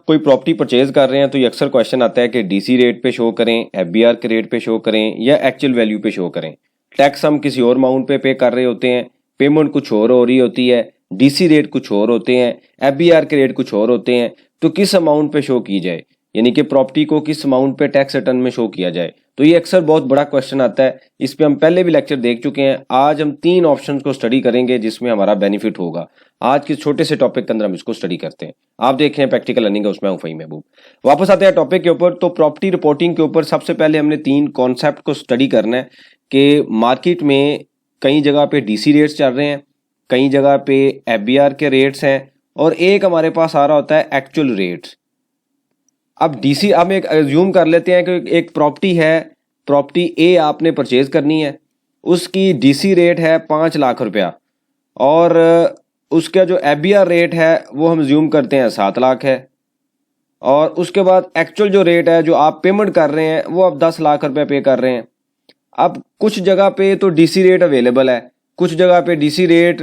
कोई property purchase कर रहे हैं तो ये अक्सर क्वेश्चन आता है कि डीसी रेट पे शो करें, एफबीआर के रेट पे शो करें या एक्चुअल वैल्यू पे शो करें। टैक्स हम किसी और अमाउंट पे कर रहे होते हैं, पेमेंट कुछ और हो रही होती है, डीसी रेट कुछ और होते हैं, एफबीआर के रेट कुछ और होते हैं, तो किस अमाउंट पे शो की जाए, यानी कि प्रॉपर्टी को किस अमाउंट पे टैक्स रिटर्न में शो किया जाए। तो ये अक्सर बहुत बड़ा क्वेश्चन आता है। इस पे हम पहले भी लेक्चर देख चुके हैं। आज हम 3 ऑप्शंस को स्टडी करेंगे जिसमें हमारा बेनिफिट होगा। आज के छोटे से टॉपिक के अंदर हम इसको स्टडी करते हैं। आप देख रहे हैं प्रैक्टिकल लर्निंग है, उसमें हूं फहीम महबूब। वापस आते हैं टॉपिक के ऊपर। तो प्रॉपर्टी रिपोर्टिंग के ऊपर सबसे पहले हमने 3 कॉन्सेप्ट को स्टडी करना है कि मार्केट में कई जगह पे डीसी रेट्स चल रहे हैं, कई जगह पे एफबीआर के रेट्स हैं और एक हमारे पास आ रहा होता है एक्चुअल रेट्स। अब डीसी हम एक अज्यूम कर लेते हैं कि एक प्रॉपर्टी है, प्रॉपर्टी ए आपने परचेज करनी है, उसकी डीसी रेट है 5 लाख रुपया और उसका जो एफबीआर रेट है वो हम अज्यूम करते हैं 7 लाख है, और उसके बाद एक्चुअल जो रेट है जो आप पेमेंट कर रहे हैं वो आप 10 लाख रुपए पे कर रहे हैं। अब कुछ जगह पे तो डीसी रेट अवेलेबल है, कुछ जगह पे डीसी रेट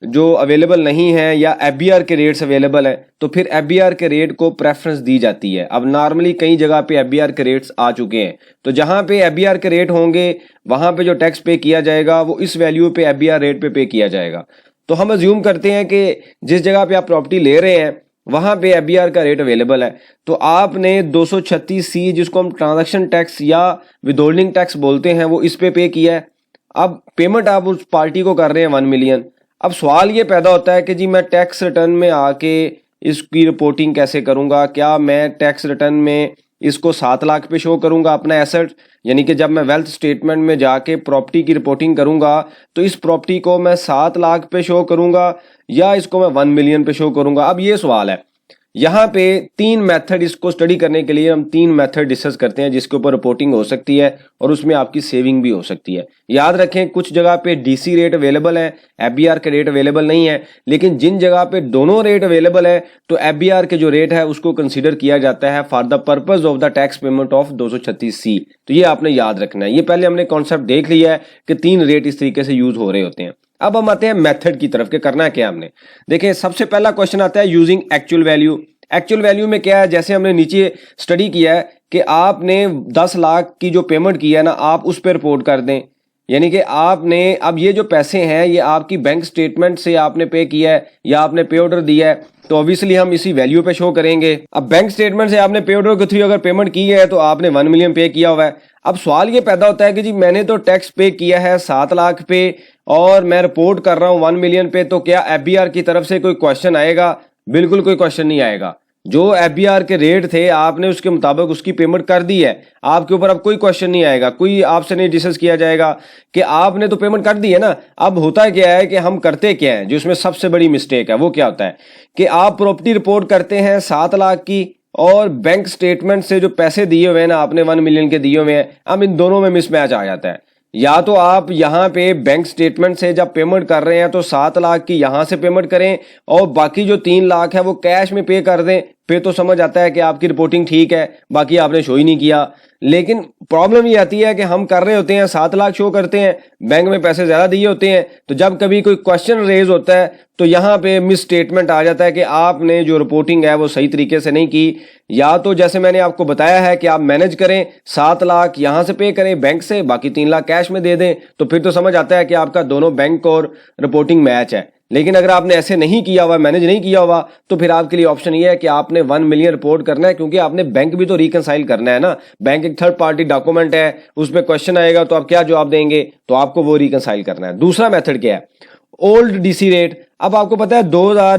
जो अवेलेबल नहीं है या एफबीआर के रेट्स अवेलेबल है, तो फिर एफबीआर के रेट को प्रेफरेंस दी जाती है। अब नॉर्मली कई जगह पे एफबीआर के रेट्स आ चुके हैं, तो जहां पे एफबीआर के रेट होंगे वहां पे जो टैक्स पे किया जाएगा वो इस वैल्यू पे एफबीआर रेट पे किया जाएगा। तो हम अज्यूम करते हैं कि जिस जगह पे आप प्रॉपर्टी ले रहे हैं वहां पे एफबीआर का रेट अवेलेबल है, तो आपने 236C जिसको हम ट्रांजैक्शन टैक्स या विदहोल्डिंग टैक्स बोलते हैं वो इस पे किया है। अब पेमेंट आप उस पार्टी को कर रहे हैं 1 मिलियन। अब सवाल ये पैदा होता है कि जी मैं टैक्स रिटर्न में आके इसकी रिपोर्टिंग कैसे करूंगा? क्या मैं टैक्स रिटर्न में इसको 7 लाख पे शो करूंगा अपना एसेट, यानी कि जब मैं वेल्थ स्टेटमेंट में जाके प्रॉपर्टी की रिपोर्टिंग करूंगा तो इस प्रॉपर्टी को मैं 7 लाख पे शो करूंगा या इसको मैं 1 मिलियन पे शो करूंगा? अब ये सवाल है। यहाँ पे 3 मेथड, इसको स्टडी करने के लिए हम 3 मेथड डिस्कस करते हैं जिसके ऊपर रिपोर्टिंग हो सकती है और उसमें आपकी सेविंग भी हो सकती है। याद रखें कुछ जगह पे डीसी रेट अवेलेबल है, एफबीआर के रेट अवेलेबल नहीं है, लेकिन जिन जगह पे दोनों रेट अवेलेबल है तो एफबीआर के जो रेट है उसको कंसीडर किया जाता है for the purpose of the tax payment of 236C। तो ये आपने याद रखना है। ये पहले हमने कॉन्सेप्ट देख लिया है कि 3 रेट इस तरीके से यूज हो रहे होते हैं। अब हम आते हैं मेथड की तरफ के करना क्या हमने। देखिए सबसे पहला क्वेश्चन आता है using actual value. Actual value में क्या है, जैसे हमने नीचे स्टडी किया है कि आपने 10 लाख की जो पेमेंट की है ना आप उस पर रिपोर्ट कर दें, यानी कि आपने अब ये जो पैसे हैं ये आपकी बैंक स्टेटमेंट से आपने पे किया है या आपने पे ऑर्डर दिया है, तो ऑब्वियसली हम इसी वैल्यू पे शो करेंगे। अब बैंक स्टेटमेंट से आपने पे ऑर्डर के थ्रू अगर पेमेंट की है तो आपने 1 मिलियन पे किया हुआ है। अब सवाल ये पैदा होता है कि जी मैंने तो टैक्स पे किया है 7 लाख पे और मैं रिपोर्ट कर रहा हूँ 1 मिलियन पे, तो क्या एफबीआर की तरफ से कोई क्वेश्चन आएगा? बिल्कुल कोई क्वेश्चन नहीं आएगा। जो एफबीआर के रेट थे आपने उसके मुताबिक उसकी पेमेंट कर दी है, आपके ऊपर अब कोई क्वेश्चन नहीं आएगा, कोई आपसे नहीं डिस्कस किया जाएगा कि आपने तो पेमेंट कर दी है ना। अब होता क्या है कि हम करते क्या है, जो इसमें सबसे बड़ी मिस्टेक है वो क्या होता है कि आप प्रॉपर्टी रिपोर्ट करते हैं 7 लाख की और बैंक स्टेटमेंट से जो पैसे दिए हुए हैं ना आपने 1 मिलियन के दिए हुए हैं, अब इन दोनों में मिसमैच आ जाता है। या तो आप यहाँ पे बैंक स्टेटमेंट से जब पेमेंट कर रहे हैं तो 7 लाख की यहाँ से पेमेंट करें और बाकी जो 3 लाख है वो कैश में पे कर दें, फिर तो समझ आता है कि आपकी रिपोर्टिंग ठीक है, बाकी आपने शो ही नहीं किया। लेकिन प्रॉब्लम ये आती है कि हम कर रहे होते हैं 7 लाख शो करते हैं, बैंक में पैसे ज्यादा दिए होते हैं, तो जब कभी कोई क्वेश्चन रेज होता है तो यहाँ पे मिस स्टेटमेंट आ जाता है कि आपने जो रिपोर्टिंग है वो सही तरीके से नहीं की। या तो जैसे मैंने आपको बताया है कि आप मैनेज करें, 7 लाख यहाँ से पे करें बैंक से, बाकी 3 लाख कैश में दे दें, तो फिर तो समझ आता है कि आपका दोनों बैंक और रिपोर्टिंग मैच है। लेकिन अगर आपने ऐसे नहीं किया हुआ, मैनेज नहीं किया हुआ, तो फिर आपके लिए ऑप्शन ये है कि आपने 1 मिलियन रिपोर्ट करना है, क्योंकि आपने बैंक भी तो रिकंसाइल करना है ना। बैंक एक थर्ड पार्टी डॉक्यूमेंट है, उसमें क्वेश्चन आएगा तो आप क्या जवाब देंगे, तो आपको वो रिकंसाइल करना है। दूसरा मेथड क्या है, ओल्ड डीसी रेट। अब आपको पता है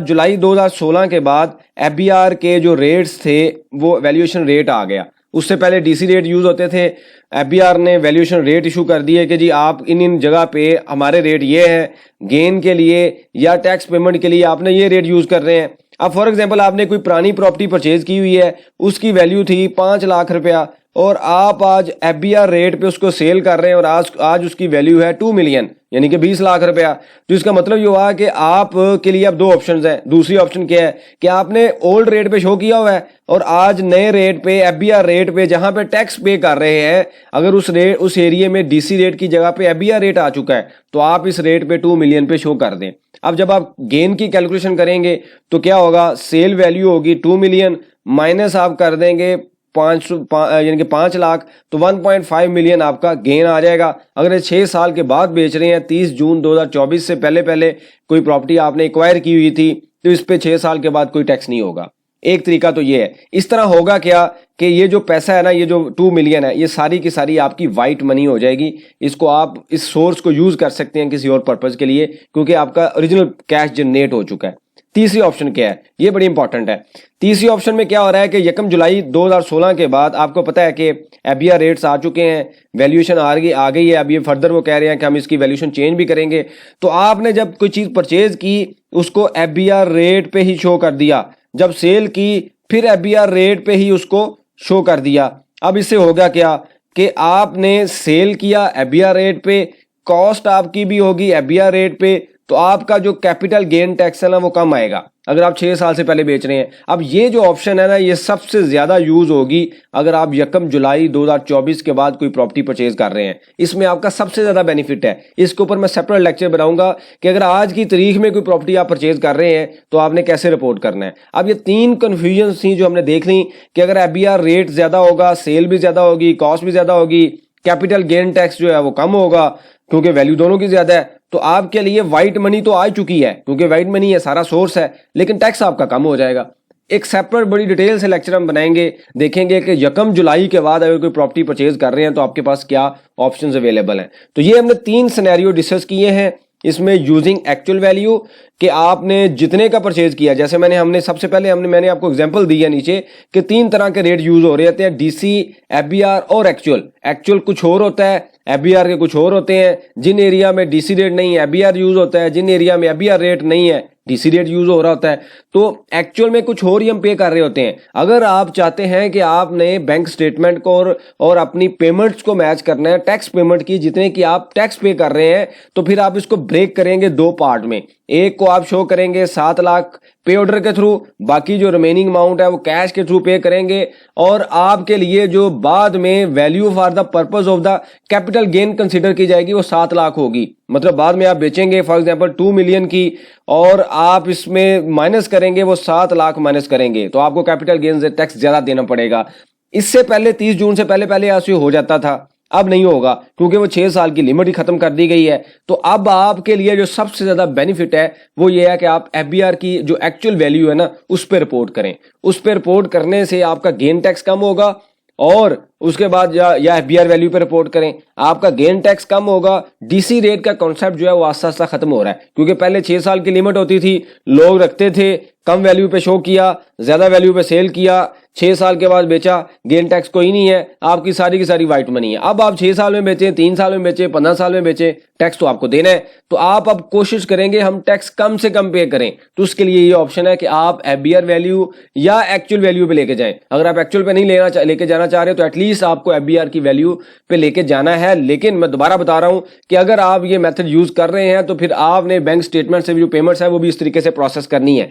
जुलाई 2016 के बाद एफबीआर के जो रेट्स थे वो वैल्यूएशन रेट आ गया। उससे पहले डीसी रेट यूज होते थे, एफबीआर ने वैल्यूएशन रेट इशू कर दिए कि जी आप इन जगह पे हमारे रेट ये है, गेन के लिए या टैक्स पेमेंट के लिए आपने ये रेट यूज कर रहे हैं। अब फॉर एग्जांपल आपने कोई पुरानी प्रॉपर्टी परचेज की हुई है, उसकी वैल्यू थी 5 लाख रुपया और आप आज एफबीआर रेट पे उसको सेल कर रहे हैं और आज उसकी वैल्यू है 2 मिलियन, यानी कि 20 लाख रुपया। तो इसका मतलब ये हुआ कि आप के लिए अब 2 ऑप्शंस हैं। दूसरी ऑप्शन क्या है कि आपने ओल्ड रेट पे शो किया हुआ है और आज नए रेट पे एफबीआर रेट पे जहां पे टैक्स पे कर रहे हैं, अगर उस एरिया में डीसी रेट की जगह पे एफबीआर रेट आ चुका है तो आप इस रेट पे 2 मिलियन पे शो कर दें। अब जब आप गेन की कैलकुलेशन करेंगे तो क्या होगा, सेल वैल्यू होगी 2 मिलियन माइनस आप कर देंगे 5 यानी कि 5 लाख, तो 1.5 मिलियन आपका गेन आ जाएगा। अगर ये 6 साल के बाद बेच रहे हैं, 30 जून 2024 से पहले पहले कोई प्रॉपर्टी आपने एक्वायर की हुई थी, तो इस पे 6 साल के बाद कोई टैक्स नहीं होगा। एक तरीका तो ये है। इस तरह होगा क्या कि ये जो पैसा है ना, ये जो 2 मिलियन है, ये सारी की सारी आपकी वाइट मनी हो जाएगी। इसको आप इस सोर्स को यूज कर सकते हैं किसी और पर्पज के लिए, क्योंकि आपका ओरिजिनल कैश जनरेट हो चुका है। तीसरी ऑप्शन क्या है, ये बड़ी इंपॉर्टेंट है। तीसरी ऑप्शन में क्या हो रहा है कि 1 जुलाई 2016 के बाद आपको पता है कि एफबीआर रेट्स आ चुके हैं, वैल्यूएशन आ गई है। अब ये फर्दर वो कह रहे हैं कि हम इसकी वैल्यूएशन चेंज भी करेंगे। तो आपने जब कोई चीज परचेज की, उसको एफबीआर रेट पे ही शो कर दिया, जब सेल की फिर एफबीआर रेट पे ही उसको शो कर दिया। अब इससे होगा क्या कि आपने सेल किया एफबीआर रेट पे, कॉस्ट आपकी भी होगी एफबीआर रेट पे, तो आपका जो कैपिटल गेन टैक्स है ना वो कम आएगा अगर आप 6 साल से पहले बेच रहे हैं। अब ये जो ऑप्शन है ना, ये सबसे ज्यादा यूज होगी अगर आप 1 जुलाई 2024 के बाद कोई प्रॉपर्टी परचेज कर रहे हैं। इसमें आपका सबसे ज्यादा बेनिफिट है। इसके ऊपर मैं सेपरेट लेक्चर बनाऊंगा कि अगर आज की तारीख में कोई प्रॉपर्टी आप परचेज कर रहे हैं तो आपने कैसे रिपोर्ट करना है। अब ये 3 कंफ्यूजन थी जो हमने देख ली कि अगर एफबीआर रेट ज्यादा होगा, सेल भी ज्यादा होगी, कॉस्ट भी ज्यादा होगी, कैपिटल गेन टैक्स जो है वो कम होगा क्योंकि वैल्यू दोनों की ज्यादा है। तो आपके लिए व्हाइट मनी तो आ चुकी है क्योंकि व्हाइट मनी है, सारा सोर्स है, लेकिन टैक्स आपका कम हो जाएगा। एक सेपरेट बड़ी डिटेल से लेक्चर हम बनाएंगे, देखेंगे कि 1 जुलाई के बाद अगर कोई प्रॉपर्टी परचेज कर रहे हैं तो आपके पास क्या ऑप्शंस अवेलेबल हैं। तो ये हमने 3 सिनेरियो डिस्कस किए हैं इसमें यूजिंग एक्चुअल वैल्यू कि आपने जितने का परचेज किया। जैसे मैंने सबसे पहले मैंने आपको एग्जांपल दिया नीचे कि 3 तरह के रेट यूज हो रहे होते हैं, डीसी, एफबीआर और एक्चुअल। एक्चुअल कुछ और होता है, एफबीआर के कुछ और होते हैं। जिन एरिया में डीसी रेट नहीं है एफबीआर यूज होता है, जिन एरिया में एफबीआर रेट नहीं है डीसी रेट यूज हो रहा होता है। तो एक्चुअल में कुछ और ही हम पे कर रहे होते हैं। अगर आप चाहते हैं कि आपने बैंक स्टेटमेंट को और अपनी पेमेंट्स को मैच करना है, टैक्स पेमेंट की जितने की आप टैक्स पे कर रहे हैं, तो फिर आप इसको ब्रेक करेंगे 2 पार्ट में। एक को आप शो करेंगे 7 लाख पे ऑर्डर के थ्रू, बाकी जो रिमेनिंग अमाउंट है वो कैश के थ्रू पे करेंगे। और आपके लिए जो बाद में value for the purpose of the capital gain consider की जाएगी वो 7 लाख होगी। मतलब बाद में आप बेचेंगे फॉर एग्जांपल 2 मिलियन की और आप इसमें माइनस करेंगे, वो 7 लाख माइनस करेंगे, तो आपको कैपिटल गेन टैक्स ज्यादा देना पड़ेगा। इससे पहले 30 जून से पहले पहले ऐसे हो जाता था, अब नहीं होगा क्योंकि वो 6 साल की लिमिट ही खत्म कर दी गई है। तो अब आपके लिए जो सबसे ज्यादा बेनिफिट है वो ये है कि आप एफबीआर की जो एक्चुअल वैल्यू है ना उस पर रिपोर्ट करें। उस पर रिपोर्ट करने से आपका गेन टैक्स कम होगा और उसके बाद या एफबीआर वैल्यू पे रिपोर्ट करें, आपका गेन टैक्स कम होगा। डीसी रेट का कॉन्सेप्ट जो है वो आस्ता आस्ता खत्म हो रहा है क्योंकि पहले 6 साल की लिमिट होती थी, लोग रखते थे, कम वैल्यू पे शो किया, ज्यादा वैल्यू पे सेल किया, 6 साल के बाद बेचा, गेन टैक्स कोई नहीं है, आपकी सारी की सारी व्हाइट मनी है। अब आप 6 साल में बेचें, 3 साल में बेचें, 15 साल में बेचें, टैक्स तो आपको देना है। तो आप अब कोशिश करेंगे हम टैक्स कम से कम पे करें। तो उसके लिए ये ऑप्शन है कि आप एफबीआर वैल्यू या एक्चुअल वैल्यू पे लेके जाएं। अगर आप एक्चुअल पे नहीं लेके जाना चाह रहे तो एटलीस्ट आपको एफबीआर की वैल्यू पे लेके जाना है। लेकिन मैं दोबारा बता रहा हूं कि अगर आप ये मेथड यूज कर रहे हैं तो फिर आपने बैंक स्टेटमेंट से भी जो पेमेंट्स है वो भी इस तरीके से प्रोसेस करनी है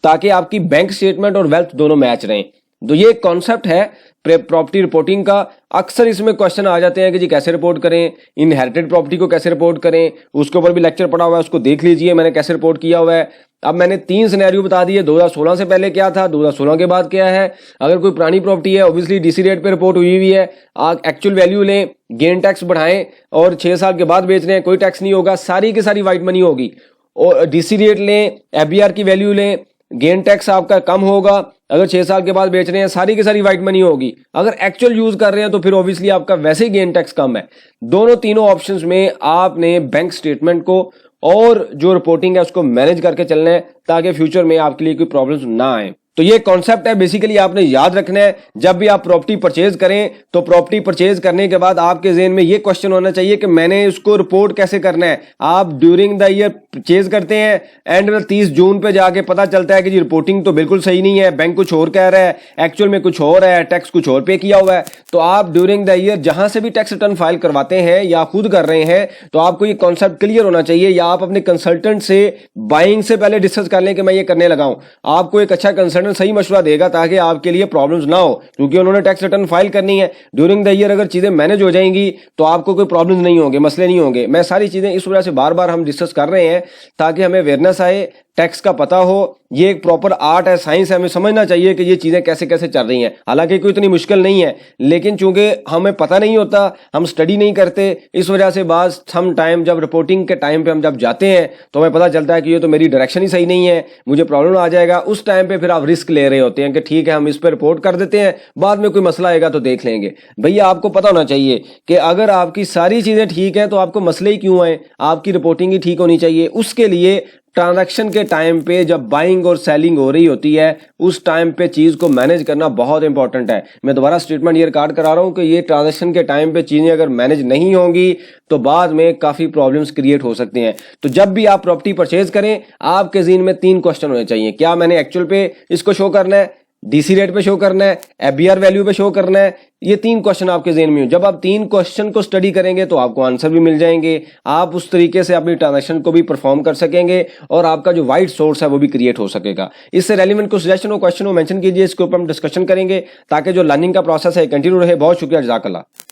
ताकि आपकी बैंक स्टेटमेंट और वेल्थ दोनों मैच रहें। तो ये कॉन्सेप्ट है प्रॉपर्टी रिपोर्टिंग का। अक्सर इसमें क्वेश्चन आ जाते हैं कि जी कैसे रिपोर्ट करें, इनहेरिटेड प्रॉपर्टी को कैसे रिपोर्ट करें, उसके ऊपर भी लेक्चर पड़ा हुआ है, उसको देख लीजिए मैंने कैसे रिपोर्ट किया हुआ है। अब मैंने 3 सिनेरियो बता दिए, 2016 से पहले क्या था, 2016 के बाद क्या है। अगर कोई पुरानी प्रॉपर्टी है ऑब्वियसली डीसी रेट पे रिपोर्ट हुई हुई है, आप एक्चुअल वैल्यू लें, गेन टैक्स बढ़ाएं और 6 साल के बाद बेच रहे हैं, कोई टैक्स नहीं होगा, सारी की सारी व्हाइट मनी होगी। और डीसी रेट लें, एफबीआर की वैल्यू लें, गेन टैक्स आपका कम होगा। अगर 6 साल के बाद बेच रहे हैं सारी की सारी व्हाइट मनी होगी। अगर एक्चुअल यूज कर रहे हैं तो फिर ऑब्वियसली आपका वैसे ही गेन टैक्स कम है। दोनों तीनों ऑप्शंस में आपने बैंक स्टेटमेंट को और जो रिपोर्टिंग है उसको मैनेज करके चलना है ताकि फ्यूचर में आपके लिए कोई प्रॉब्लम्स ना आए। तो ये कॉन्सेप्ट है, बेसिकली आपने याद रखना है। जब भी आप प्रॉपर्टी परचेज करें तो प्रॉपर्टी परचेज करने के बाद आपके ज़हन में ये क्वेश्चन होना चाहिए कि मैंने उसको रिपोर्ट कैसे करना है। आप ड्यूरिंग द ईयर परचेज करते हैं, एंड में 30 जून पे जाके पता चलता है कि जी रिपोर्टिंग तो बिल्कुल सही नहीं है, बैंक कुछ और कह रहा है, एक्चुअल में कुछ और है, टैक्स कुछ और पे किया हुआ है। तो आप ड्यूरिंग द ईयर जहां से भी टैक्स रिटर्न फाइल करवाते हैं या खुद कर रहे हैं तो आपको ये कॉन्सेप्ट क्लियर होना चाहिए, या आप अपने कंसल्टेंट से बाइंग से पहले डिस्कस कर लें कि मैं ये करने लगा हूं। आपको एक अच्छा कंसल्टेंट सही मशवरा देगा ताकि आपके लिए प्रॉब्लम्स ना हो, क्योंकि उन्होंने टैक्स रिटर्न फाइल करनी है। ड्यूरिंग द ईयर अगर चीजें मैनेज हो जाएंगी तो आपको कोई प्रॉब्लम्स नहीं होंगे, मसले नहीं होंगे। मैं सारी चीजें इस वजह से बार बार हम डिस्कस कर रहे हैं ताकि हमें अवेयरनेस आए, टैक्स का पता हो, ये एक प्रॉपर आर्ट है, साइंस है, हमें समझना चाहिए कि ये चीज़ें कैसे कैसे चल रही हैं। हालांकि कोई इतनी मुश्किल नहीं है, लेकिन चूंकि हमें पता नहीं होता, हम स्टडी नहीं करते, इस वजह से बाद सम टाइम जब रिपोर्टिंग के टाइम पे हम जब जाते हैं तो हमें पता चलता है कि ये तो मेरी डायरेक्शन ही सही नहीं है, मुझे प्रॉब्लम आ जाएगा। उस टाइम पे फिर आप रिस्क ले रहे होते हैं कि ठीक है हम इस पर रिपोर्ट कर देते हैं, बाद में कोई मसला आएगा तो देख लेंगे। भैया आपको पता होना चाहिए कि अगर आपकी सारी चीज़ें ठीक हैं तो आपको मसले ही क्यों आए, आपकी रिपोर्टिंग ही ठीक होनी चाहिए। उसके लिए ट्रांजैक्शन के टाइम पे जब बाइंग और सेलिंग हो रही होती है, उस टाइम पे चीज़ को मैनेज करना बहुत इंपॉर्टेंट है। मैं दोबारा स्टेटमेंट ये रिकॉर्ड करा रहा हूँ कि ये ट्रांजैक्शन के टाइम पे चीज़ें अगर मैनेज नहीं होंगी तो बाद में काफ़ी प्रॉब्लम्स क्रिएट हो सकती हैं। तो जब भी आप प्रॉपर्टी परचेज करें, आपके ज़हन में 3 क्वेश्चन होने चाहिए। क्या मैंने एक्चुअल पे इसको शो करना है, डीसी रेट पे शो करना है, एफबीआर वैल्यू पे शो करना है? ये 3 क्वेश्चन आपके ज़हन में हो। जब आप 3 क्वेश्चन को स्टडी करेंगे तो आपको आंसर भी मिल जाएंगे, आप उस तरीके से अपनी ट्रांजैक्शन को भी परफॉर्म कर सकेंगे और आपका जो वाइड सोर्स है वो भी क्रिएट हो सकेगा। इससे रेलिवेंट कोई सजेशन हो, क्वेश्चन हो, मेंशन कीजिए, इसके ऊपर हम डिस्कशन करेंगे ताकि जो लर्निंग का प्रोसेस है कंटिन्यू रहे। बहुत शुक्रिया, जज़ाकल्लाह।